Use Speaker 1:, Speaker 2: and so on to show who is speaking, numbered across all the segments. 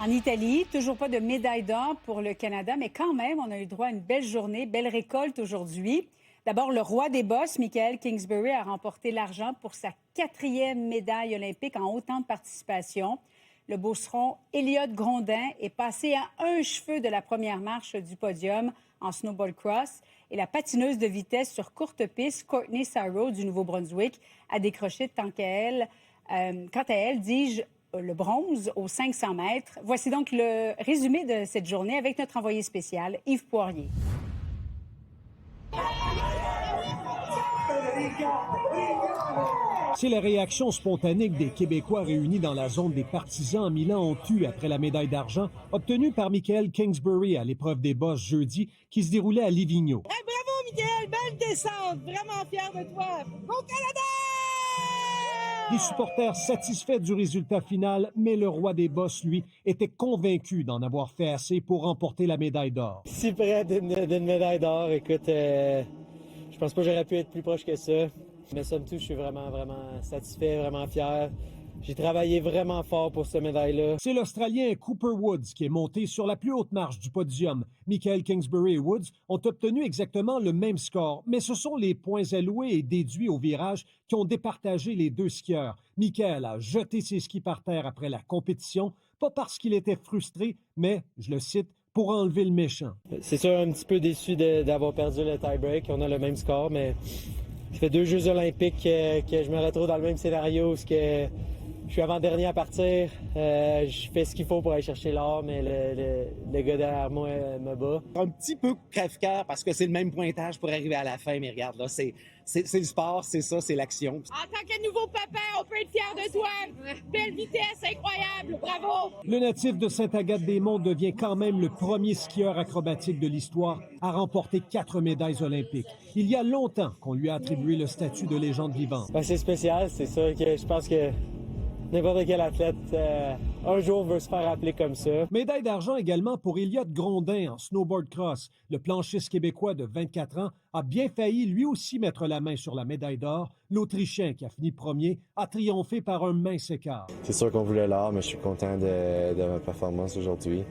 Speaker 1: En Italie, toujours pas de médaille d'or pour le Canada, mais quand même, on a eu droit à une belle journée, belle récolte aujourd'hui. D'abord, le roi des bosses, Michael Kingsbury, a remporté l'argent pour sa 4e médaille olympique en autant de participations. Le beauceron Elliott Grondin est passé à un cheveu de la première marche du podium en snowboard cross. Et la patineuse de vitesse sur courte piste, Courtney Sarro du Nouveau-Brunswick, a décroché quant à elle, dis-je, le bronze aux 500 mètres. Voici donc le résumé de cette journée avec notre envoyé spécial, Yves Poirier.
Speaker 2: C'est la réaction spontanée que des Québécois réunis dans la zone des partisans à Milan ont eue après la médaille d'argent obtenue par Michael Kingsbury à l'épreuve des bosses jeudi qui se déroulait à Livigno.
Speaker 3: Hey, bravo, Michael! Belle descente! Vraiment fier de toi! Go Canada!
Speaker 2: Les supporters satisfaits du résultat final, mais le roi des bosses, lui, était convaincu d'en avoir fait assez pour remporter la médaille d'or.
Speaker 4: Si près d'une médaille d'or, écoute, je pense pas que j'aurais pu être plus proche que ça. Mais somme toute, je suis vraiment satisfait, vraiment fier. J'ai travaillé vraiment fort pour cette médaille-là.
Speaker 2: C'est l'Australien Cooper Woods qui est monté sur la plus haute marche du podium. Michael Kingsbury et Woods ont obtenu exactement le même score, mais ce sont les points alloués et déduits au virage qui ont départagé les deux skieurs. Michael a jeté ses skis par terre après la compétition, pas parce qu'il était frustré, mais, je le cite, pour enlever le méchant.
Speaker 4: C'est sûr, un petit peu déçu d'avoir perdu le tie-break. On a le même score, mais ça fait 2 Jeux olympiques que je me retrouve dans le même scénario où je suis avant-dernier à partir. Je fais ce qu'il faut pour aller chercher l'or, mais le gars derrière moi me bat.
Speaker 5: Un petit peu crève-cœur parce que c'est le même pointage pour arriver à la fin, mais regarde, là, c'est le sport, c'est ça, c'est l'action.
Speaker 3: En tant que nouveau papa, on peut être fier de toi. Belle vitesse, incroyable, bravo!
Speaker 2: Le natif de Sainte-Agathe-des-Monts devient quand même le premier skieur acrobatique de l'histoire à remporter 4 médailles olympiques. Il y a longtemps qu'on lui a attribué le statut de légende vivante.
Speaker 4: Ben, c'est spécial, c'est sûr que je pense que n'importe quel athlète, un jour, veut se faire appeler comme ça.
Speaker 2: Médaille d'argent également pour Elliott Grondin en snowboard cross. Le planchiste québécois de 24 ans a bien failli lui aussi mettre la main sur la médaille d'or. L'Autrichien, qui a fini premier, a triomphé par un mince écart.
Speaker 6: C'est sûr qu'on voulait l'or, mais je suis content de ma performance aujourd'hui.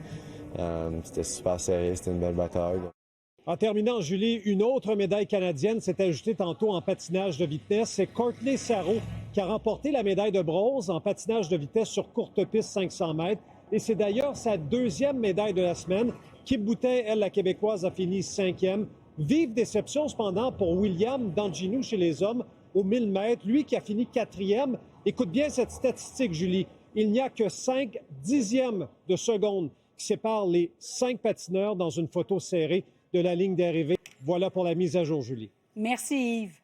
Speaker 6: C'était super serré, c'était une belle bataille.
Speaker 2: En terminant, Julie, une autre médaille canadienne s'est ajoutée tantôt en patinage de vitesse. C'est Courtney Sarro qui a remporté la médaille de bronze en patinage de vitesse sur courte piste 500 mètres. Et c'est d'ailleurs sa 2e médaille de la semaine. Kip Boutin, elle, la Québécoise, a fini 5e. Vive déception, cependant, pour William Danginou chez les hommes aux 1000 mètres. Lui qui a fini 4e. Écoute bien cette statistique, Julie. Il n'y a que 5 dixièmes de seconde qui séparent les 5 patineurs dans une photo serrée de la ligne d'arrivée. Voilà pour la mise à jour, Julie.
Speaker 1: Merci, Yves.